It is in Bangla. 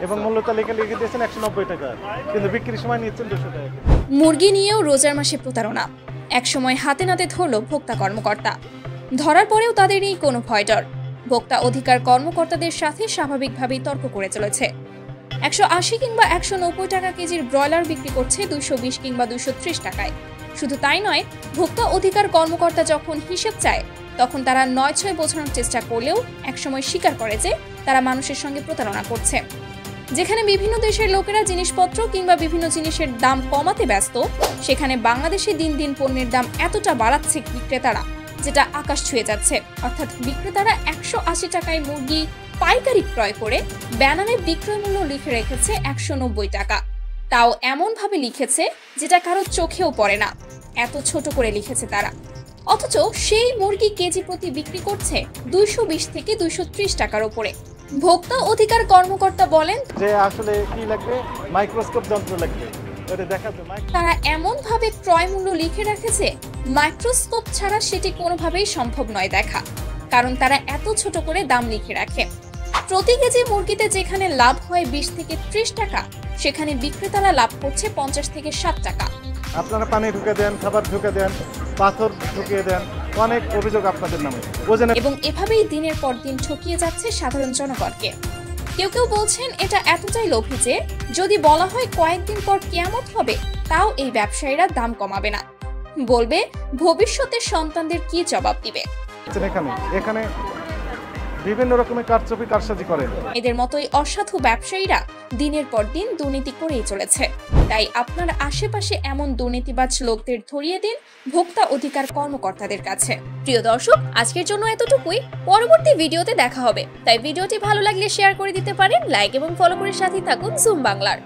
এবং মূল্য তালিকা লিখে দিয়েছেন 190 টাকা, কিন্তু বিক্রির সময় নিচ্ছেন 200 টাকা। মুরগি নিয়েও রোজার মাসে প্রতারণা। একসময় হাতে নাতে ধরল ভোক্তা কর্মকর্তা। ধরার পরেও তাদের নেই কোনো ভয় ডর। ভোক্তা অধিকার কর্মকর্তাদের সাথে স্বাভাবিকভাবেই তর্ক করে চলেছে। 180 কিংবা 190 টাকা কেজির ব্রয়লার বিক্রি করছে 220 কিংবা 230 টাকায়। শুধু তাই নয়, ভোক্তা অধিকার কর্মকর্তা যখন হিসেব চায় তখন তারা 9-6 বোঝানোর চেষ্টা করলেও একসময় স্বীকার করে যে তারা মানুষের সঙ্গে প্রতারণা করছে। যেখানে বিভিন্ন দেশের লোকেরা জিনিসপত্র কিংবা বিভিন্ন জিনিসের দাম কমাতে ব্যস্ত, সেখানে বাংলাদেশে দিন দিন পণ্যের দাম এতটা বাড়াচ্ছে বিক্রেতারা, যেটা আকাশ ছুঁয়ে যাচ্ছে। অর্থাৎ বিক্রেতারা 180 টাকায় মুরগি পাইকারি ক্রয় করে ব্যানারে বিক্রয় মূল্য লিখে রেখেছে 190 টাকা। তাও এমনভাবে লিখেছে যেটা কারো চোখেও পড়ে না, এত ছোট করে লিখেছে তারা। অথচ সেই মুরগি কেজি প্রতি বিক্রি করছে 220 থেকে 230 টাকার উপরে। ভোক্তা অধিকার কর্মকর্তা বলেন যে আসলে কি লাগবে, মাইক্রোস্কোপ যন্ত্র লাগবে, এটা দেখাতে। তারা এমনভাবে ক্রয় মূল্য লিখে রেখেছে, মাইক্রোস্কোপ ছাড়া সেটি কোনোভাবেই সম্ভব নয় দেখা, কারণ তারা এত ছোট করে দাম লিখে রাখে। প্রতি কেজি মুরগিতে যেখানে লাভ হয় 20 থেকে 30 টাকা, সেখানে বিক্রেতারা লাভ করছে 50 থেকে 60 টাকা। আপনারা পানি ঢুকে দেন, খাবার ঢুকে দেন, পাথর ঢুকিয়ে দেন, অনেক অভিযোগ আপনাদের নামে। এবং এভাবেই দিনের পর দিন ঠকিয়ে যাচ্ছে সাধারণ জনগণকে। কেউ কেউ বলছেন এটা এতটাই লোভী যে যদি বলা হয় কয়েকদিন পর কিয়ামত হবে, তাও এই ব্যবসায়ীরা দাম কমাবে না। বলবে ভবিষ্যতের সন্তানদের কি জবাব দিবে। এখানে বিভিন্ন রকমের কারচুপি কারসাজি করেন। এদের মতোই অসাধু ব্যবসায়ীরা দিনের পর দিন দুর্নীতি করেই চলেছে। তাই আপনার আশেপাশে এমন দুর্নীতিবাজ লোকদের ধরিয়ে দিন ভোক্তা অধিকার কর্মকর্তাদের কাছে। প্রিয় দর্শক, আজকের জন্য এতটুকুই। পরবর্তী ভিডিওতে দেখা হবে, তাই ভিডিওটি ভালো লাগলে শেয়ার করে দিতে পারেন, লাইক এবং ফলো করে সাথেই থাকুন জুম বাংলার।